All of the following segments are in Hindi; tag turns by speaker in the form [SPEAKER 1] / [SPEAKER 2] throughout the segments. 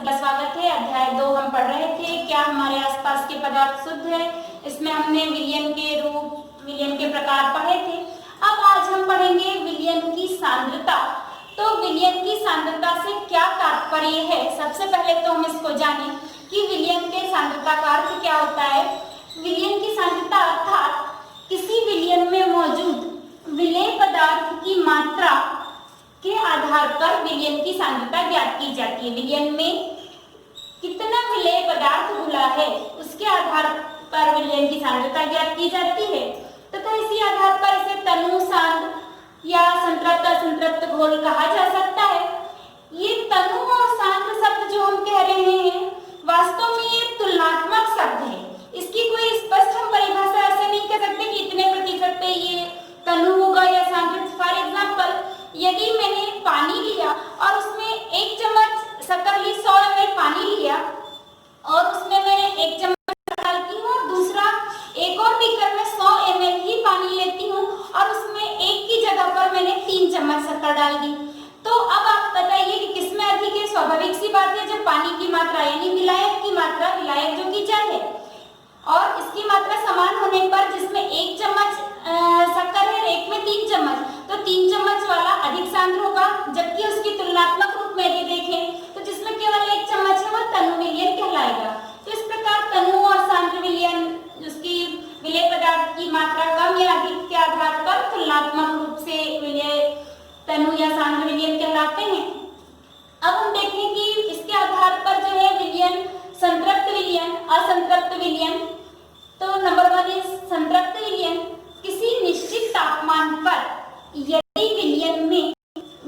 [SPEAKER 1] स्वागत है। अध्याय 2 हम पढ़ रहे थे, क्या हमारे आसपास के पदार्थ शुद्ध है। इसमें हमने विलयन के रूप, विलयन के प्रकार पढ़े थे। अब आज हम पढ़ेंगे विलयन की सांद्रता। तो विलयन की सांद्रता से क्या तात्पर्य है। सबसे पहले तो हम इसको जानें कि विलयन के सांद्रता का अर्थ क्या होता है। विलयन की सांद्रता अर्थात किसी विलयन में मौजूद विलेय पदार्थ की मात्रा के आधार पर विलयन की सांद्रता ज्ञात की जाती है। विलयन में कितना विलेय पदार्थ घुला है उसके आधार पर विलयन की सांद्रता ज्ञात की जाती है तथा इसी आधार पर इसे तनु, सांद्र या संतृप्त असंतृप्त घोल कहा जा सकता है। ये तनु और सांद्र शब्द जो हम कह रहे हैं वास्तव में ये तुलनात्मक शब्द है। इसकी कोई स्पष्ट हम परिभाषा ऐसे नहीं कह सकते कि इतने प्रतिशत पे ये तनु होगा या सांद्र। फॉर एग्जाम्पल, यदि मैंने पानी लिया और उसमें 1 चम्मच शक्कर ली, 100 ml पानी लिया और उसमें मैंने 1 चम्मच शक्कर डालती हूँ और दूसरा एक और बीकर में 100 ml ही पानी लेती हूँ और उसमें 1 की जगह पर मैंने 3 चम्मच शक्कर डाल दी। तो अब आप बताइए कि किसमें अधिक है। स्वाभाविक सी बात है, जब पानी की मात्रा यानी विलायक की मात्रा, विलायक जो कि जल है और इसकी मात्रा समान होने पर जिसमें 1 चम्मच शक्कर है, एक में 3 चम्मच, तो 3 चम्मच वाला अधिक सांद्र होगा। जबकि उसकी तुलनात्मक रूप में यदि देखें तो जिसमें केवल 1 चम्मच है वह तनु विलयन कहलाएगा। तो इस प्रकार तनु और सांद्र विलयन, उसकी विलेय पदार्थ की मात्रा कम या अधिक के आधार पर तुलनात्मक रूप से विलेय तनु या सांद्र विलयन कहलाते हैं। अब हम देखें कि इसके आधार पर जो है विलयन संतृप्त विलयन, असंतृप्त विलयन। तो नंबर 1 इज संतृप्त विलयन। किसी निश्चित तापमान पर यदि विलयन में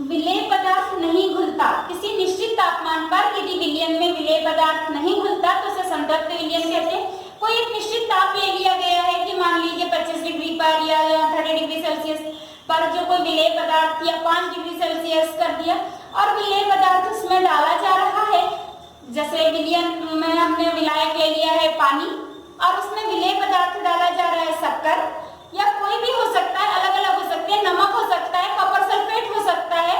[SPEAKER 1] विलेय पदार्थ नहीं घुलता, किसी निश्चित तापमान पर यदि विलयन में विलेय पदार्थ नहीं घुलता तो उसे संतृप्त विलयन कहते हैं। कोई एक निश्चित ताप ले लिया गया है कि मान लीजिए 25 डिग्री पर या 30 डिग्री सेल्सियस पर जो कोई विलेय पदार्थ या 5 डिग्री सेल्सियस कर दिया और विलेय पदार्थ उसमें डाला जा रहा है। जैसे विलयन में हमने विलायक ले लिया है पानी और उसमें विलेय पदार्थ डाला जा रहा है शक्कर या कोई भी हो सकता है, अलग अलग हो सकते हैं, नमक हो सकता है, कॉपर सल्फेट हो सकता है।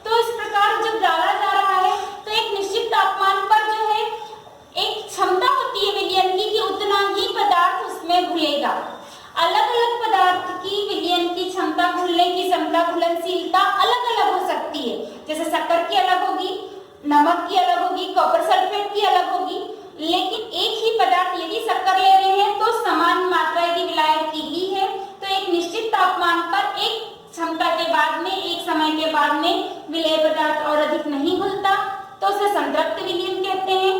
[SPEAKER 1] तो इस प्रकार जब डाला जा रहा है तो एक निश्चित तापमान पर जो है एक क्षमता होती है विलयन की कि उतना ही पदार्थ उसमें घुलेगा। अलग अलग पदार्थ की विलयन की क्षमता, घुलने की क्षमता, घुलनशीलता अलग अलग हो सकती है। जैसे शक्कर की अलग होगी, नमक की अलग होगी, कॉपर सल्फेट की अलग होगी। लेकिन एक ही पदार्थ यदि शक्कर ले रहे हैं तो समान मात्रा यदि विलायक की ली है तो एक निश्चित तापमान पर एक क्षमता के बाद में, एक समय के बाद में विलेय पदार्थ और अधिक नहीं घुलता तो उसे संतृप्त विलयन कहते हैं।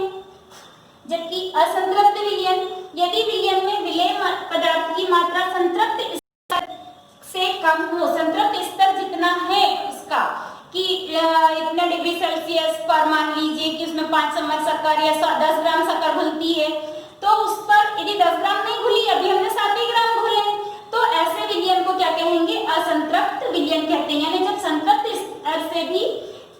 [SPEAKER 1] जबकि असंतृप्त विलयन, यदि विलयन में विलेय पदार्थ की मात्रा संतृप्त स्तर से कम हो, संतृप्त स्तर जितना है उसका कि इतने डिग्री सेल्सियस पर मान लीजिए कि उसमें 5 चम्मच शक्कर या 10 ग्राम शक्कर घुलती है तो उस पर यदि 10 ग्राम नहीं घुली, अभी हमने 7 ही ग्राम घुले, तो ऐसे विलयन को क्या कहेंगे, असंतृप्त विलयन कहते हैं। यानी जब संतृप्त स्तर से भी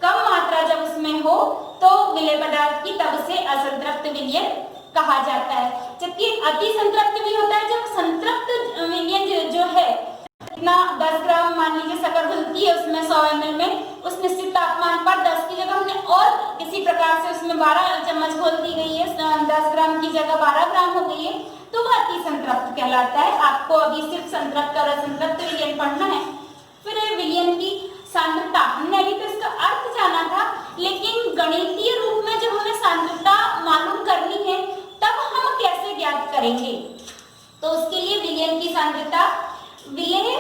[SPEAKER 1] कम मात्रा जब उसमें हो तो विलेय पदार्थ की, तब उसे असंतृप्त विलयन कहा जाता है। जबकि अति संतृप्त भी होता है, जब संतृप्त विलयन जो है इतना 10 ग्राम मान लीजिए शक्कर घुलती है उसमें 100 ml में, उस निश्चित तापमान पर 10 की जगह हमने और किसी प्रकार से उसमें 12 चम्मच घोल दी गई है, 10 ग्राम की जगह 12 ग्राम हो गई है, तो वह अति संतृप्त कहलाता है। आपको अभी सिर्फ संतृप्त और असंतृप्त विलयन पढ़ना है। फिर विलयन की सांद्रता, हमने अभी तो इसका अर्थ जाना था, लेकिन गणितीय रूप में जब हमें सांद्रता मालूम करनी है तब हम कैसे ज्ञात करेंगे। तो उसके लिए विलयन की सांद्रता विलेय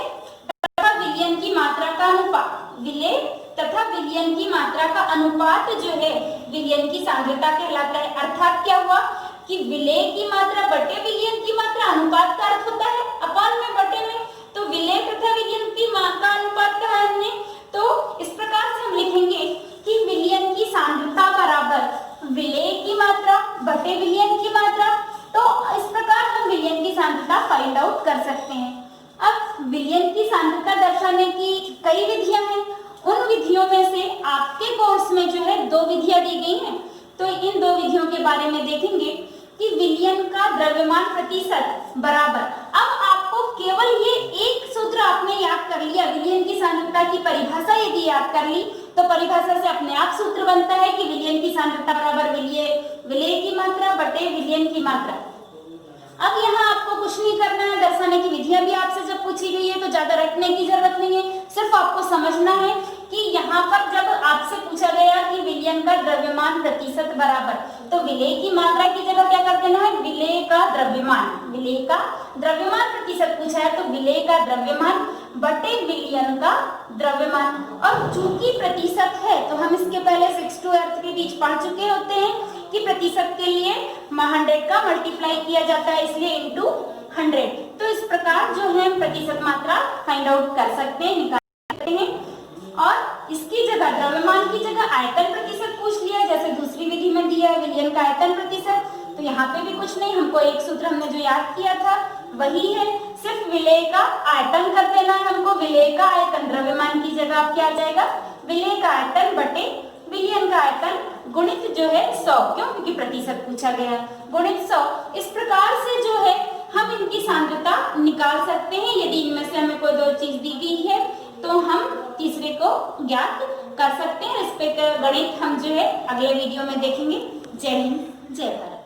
[SPEAKER 1] तथा विलयन की मात्रा का अनुपात, विलेय तथा विलयन की मात्रा का अनुपात जो है विलयन की सांद्रता कहलाता है। अर्थात क्या हुआ कि विलेय की मात्रा बटे विलयन की मात्रा, अनुपात का अर्थ होता है अपान में बटे में, तो विलेय तथा विलयन की मात्रा अनुपात कहा हमने। तो इस प्रकार से हम लिखेंगे कि विलयन की सांद्रता बराबर विलेय की मात्रा बटे विलयन की मात्रा। तो इस प्रकार हम विलयन की सांद्रता फाइंड आउट कर सकते हैं। अब विलयन की सांद्रता दर्शाने की कई विधियां हैं। उन विधियों में से आपके कोर्स में जो है 2 विधियां दी गई हैं। तो इन 2 विधियों के बारे में देखेंगे कि विलयन का द्रव्यमान प्रतिशत बराबर। अब आपको केवल ये एक सूत्र आपने याद कर लिया, विलयन की सांद्रता की परिभाषा यदि याद कर ली तो परिभाषा से अपने आप सूत्र बनता है कि विलयन की सांद्रता बराबर विलेय की मात्रा बटे विलयन की मात्रा। अब यहाँ आपको कुछ नहीं करना है, दर्शाने की विधियां भी आपसे जब पूछी गई है तो ज्यादा रटने की जरूरत नहीं है, सिर्फ आपको समझना है कि यहाँ पर जब आपसे पूछा गया कि विलयन का द्रव्यमान प्रतिशत बराबर, तो विलेय की मात्रा की जगह क्या कर देना है, विलेय का द्रव्यमान प्रतिशत पूछा है तो विलेय का द्रव्यमान बटे विलयन का द्रव्यमान। और चूंकि प्रतिशत है तो हम इसके पहले 6 to अर्थ के बीच पढ़ चुके होते हैं कि प्रतिशत के लिए 100 का मल्टीप्लाई किया जाता है, इसलिए इंटू 100। तो इस प्रकार जो है प्रतिशत मात्रा फाइंड आउट कर सकते हैं, निकाल सकते हैं। और इसकी जगह द्रव्यमान की जगह आयतन प्रतिशत पूछ लिया, जैसे दूसरी विधि में दिया है विलयन का आयतन प्रतिशत, तो यहाँ पे भी कुछ नहीं, हमको एक सूत्र हमने जो याद किया था वही है, सिर्फ विलेय का आयतन कर देना है हमको। विलेय का आयतन द्रव्यमान की जगह अब क्या आ जाएगा, विलेय का आयतन बटे विलयन का आयतन गुणित जो है 100, क्यों, क्योंकि प्रतिशत पूछा गया है, गुणित 100। इस प्रकार से जो है हम इनकी सांद्रता निकाल सकते हैं। यदि इनमें से हमें कोई दो चीज दी गई है तो हम तीसरे को ज्ञात कर सकते हैं। इस पे गणित हम जो है अगले वीडियो में देखेंगे। जय हिंद, जय भारत।